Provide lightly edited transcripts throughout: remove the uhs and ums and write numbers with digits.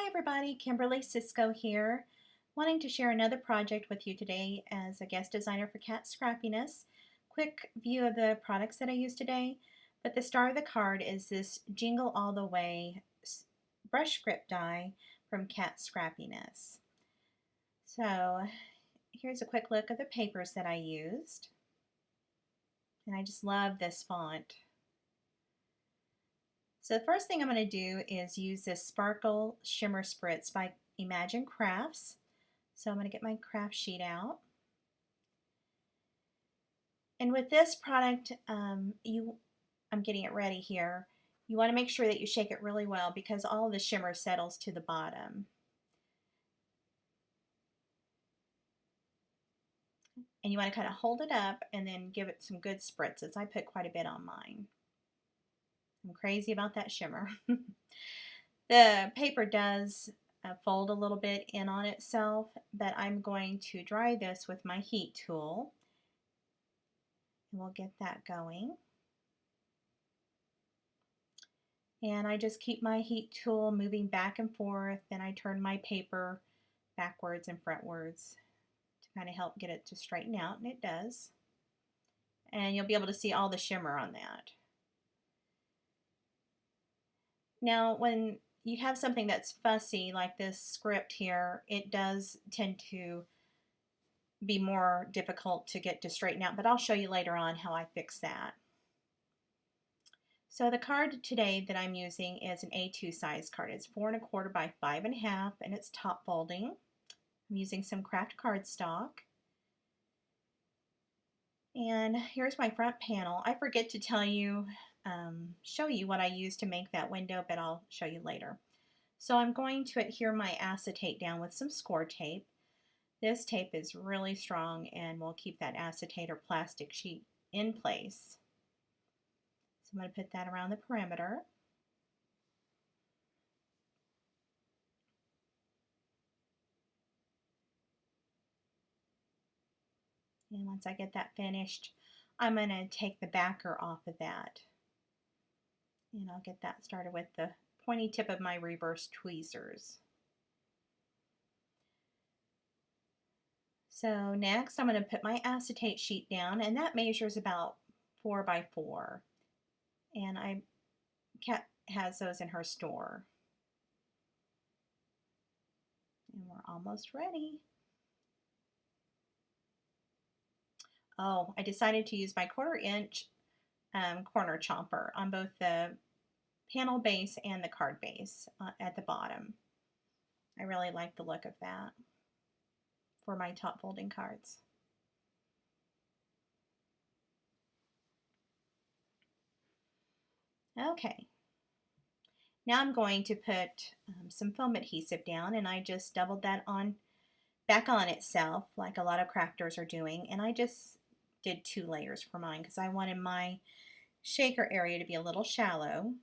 everybody, Kimberly Cisco here, wanting to share another project with you today as a guest designer for Cat Scrappiness. Quick view of the products that I use today, but the star of the card is this Jingle All the Way brush script die from Cat Scrappiness. So here's a quick look at the papers that I used, and I just love this font. So the first thing I'm going to do is use this Sparkle Shimmer Spritz by Imagine Crafts. So I'm going to get my craft sheet out. And with this product, I'm getting it ready here. You want to make sure that you shake it really well because all of the shimmer settles to the bottom. And you want to kind of hold it up and then give it some good spritzes. I put quite a bit on mine. I'm crazy about that shimmer. The paper does fold a little bit in on itself, but I'm going to dry this with my heat tool. And we'll get that going. And I just keep my heat tool moving back and forth, and I turn my paper backwards and frontwards to kind of help get it to straighten out, and it does. And you'll be able to see all the shimmer on that. Now, when you have something that's fussy like this script here, it does tend to be more difficult to get to straighten out, but I'll show you later on how I fix that. So the card today that I'm using is an A2 size card. It's 4 1/4 by 5 1/2, and it's top folding. I'm using some craft cardstock. And here's my front panel. I forget to tell you, show you what I use to make that window, but I'll show you later. So I'm going to adhere my acetate down with some score tape. This tape is really strong and will keep that acetate or plastic sheet in place. So I'm going to put that around the perimeter. And once I get that finished, I'm going to take the backer off of that. And I'll get that started with the pointy tip of my reverse tweezers. So next I'm going to put my acetate sheet down, and that measures about 4 by 4. And Kat has those in her store. And we're almost ready. Oh, I decided to use my 1/4 inch corner chomper on both the panel base and the card base at the bottom. I really like the look of that for my top folding cards. Okay, now I'm going to put some foam adhesive down, and I just doubled that on back on itself like a lot of crafters are doing, and I just did 2 layers for mine because I wanted my shaker area to be a little shallow.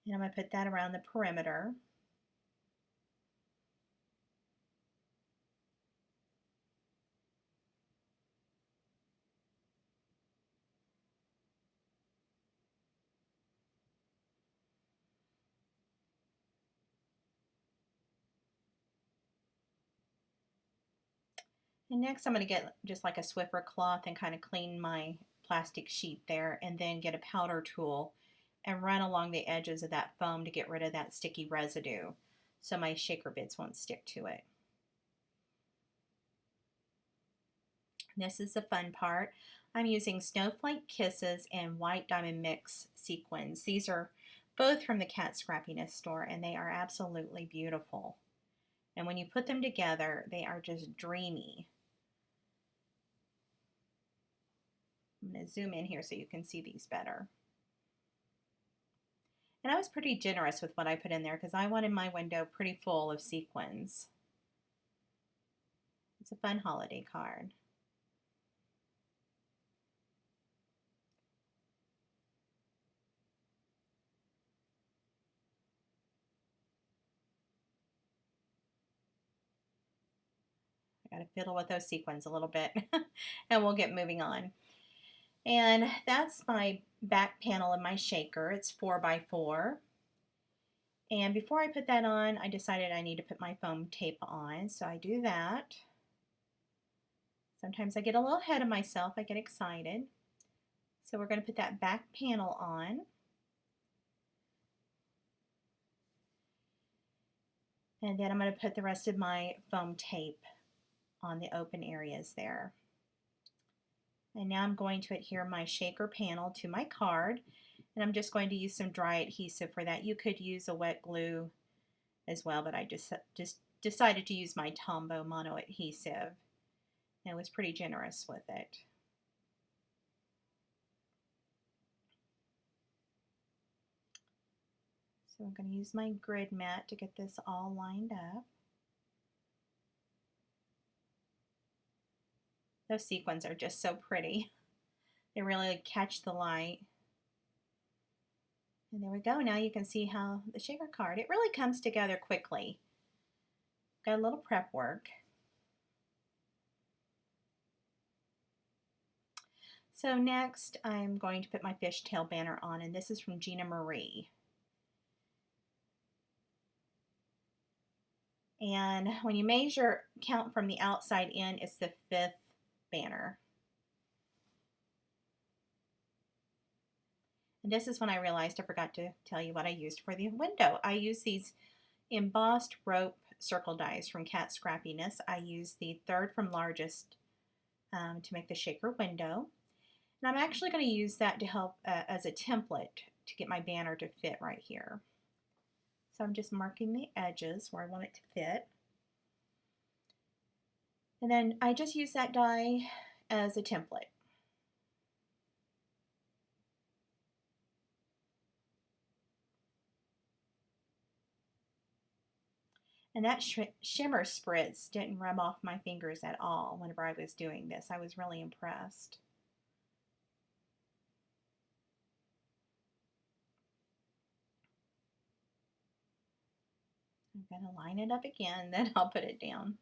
And I'm going to put that around the perimeter. And next I'm going to get just like a Swiffer cloth and kind of clean my plastic sheet there, and then get a powder tool and run along the edges of that foam to get rid of that sticky residue so my shaker bits won't stick to it. This is the fun part. I'm using Snowflake Kisses and White Diamond Mix sequins. These are both from the Cat Scrappiness store, and they are absolutely beautiful. And when you put them together, they are just dreamy. I'm going to zoom in here so you can see these better. And I was pretty generous with what I put in there because I wanted my window pretty full of sequins. It's a fun holiday card. I got to fiddle with those sequins a little bit and we'll get moving on. And that's my back panel of my shaker. It's 4x4. And before I put that on, I decided I need to put my foam tape on. So I do that. Sometimes I get a little ahead of myself. I get excited. So we're going to put that back panel on. And then I'm going to put the rest of my foam tape on the open areas there. And now I'm going to adhere my shaker panel to my card. And I'm just going to use some dry adhesive for that. You could use a wet glue as well, but I just decided to use my Tombow mono adhesive. And was pretty generous with it. So I'm going to use my grid mat to get this all lined up. Those sequins are just so pretty. They really catch the light. And there we go. Now you can see how the shaker card, it really comes together quickly. Got a little prep work. So next I'm going to put my fishtail banner on, and this is from Gina Marie. And when you measure, count from the outside in, it's the 5th banner. And this is when I realized I forgot to tell you what I used for the window. I use these embossed rope circle dies from Cat Scrappiness. I use the 3rd from largest to make the shaker window. And I'm actually going to use that to help as a template to get my banner to fit right here. So I'm just marking the edges where I want it to fit. And then I just use that die as a template. And that shimmer spritz didn't rub off my fingers at all whenever I was doing this. I was really impressed. I'm going to line it up again, then I'll put it down.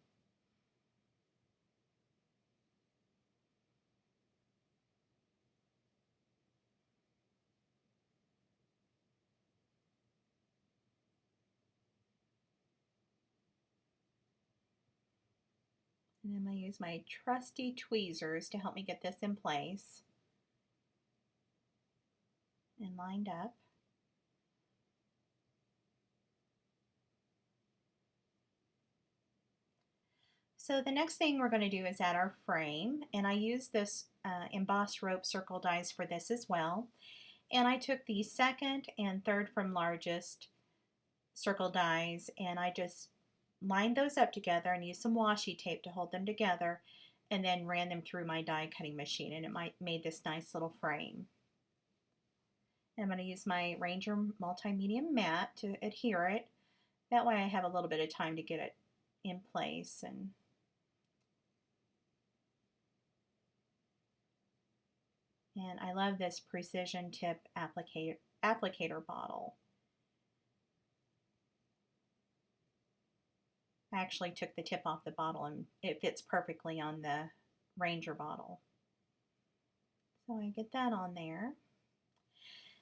And I'm going to use my trusty tweezers to help me get this in place and lined up. So the next thing we're going to do is add our frame, and I use this embossed rope circle dies for this as well. And I took the 2nd and 3rd from largest circle dies, and I just lined those up together and used some washi tape to hold them together, and then ran them through my die cutting machine, and it made this nice little frame. And I'm going to use my Ranger multi-medium mat to adhere it. That way I have a little bit of time to get it in place. And I love this precision tip applicator bottle. I actually took the tip off the bottle and it fits perfectly on the Ranger bottle. So I get that on there.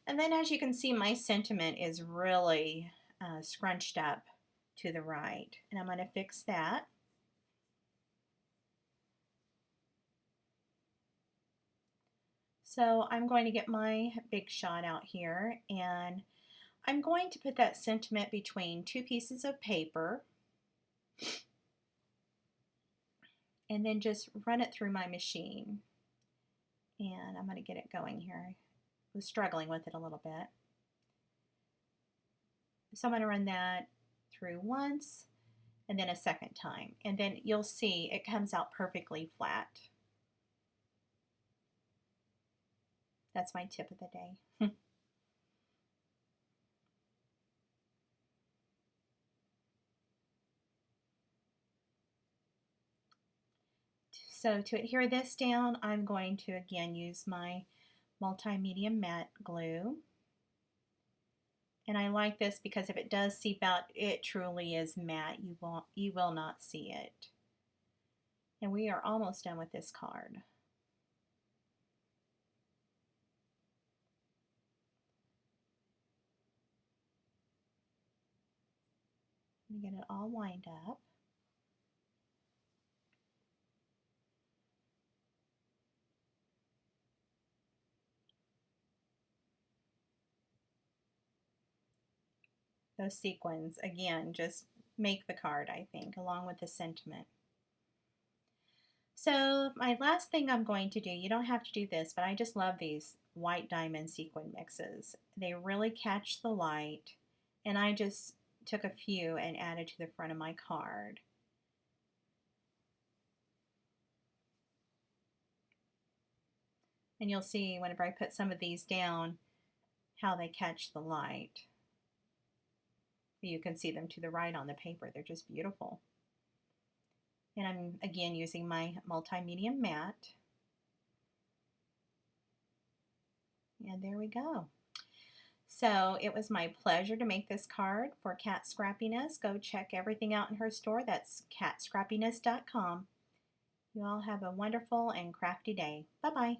And then as you can see, my sentiment is really scrunched up to the right. And I'm going to fix that. So I'm going to get my big shot out here, and I'm going to put that sentiment between 2 pieces of paper and then just run it through my machine. And I'm going to get it going here. I was struggling with it a little bit. So I'm going to run that through once and then a second time. And then you'll see it comes out perfectly flat. That's my tip of the day. So to adhere this down, I'm going to again use my multi-medium matte glue. And I like this because if it does seep out, it truly is matte. You will not see it. And we are almost done with this card. I'm going to get it all lined up. Those sequins, again, just make the card, I think, along with the sentiment. So my last thing I'm going to do, you don't have to do this, but I just love these white diamond sequin mixes. They really catch the light, and I just took a few and added to the front of my card. And you'll see whenever I put some of these down how they catch the light. You can see them to the right on the paper. They're just beautiful. And I'm again using my multi-medium mat. And there we go. So it was my pleasure to make this card for Cat Scrappiness. Go check everything out in her store. That's catscrappiness.com. You all have a wonderful and crafty day. Bye-bye.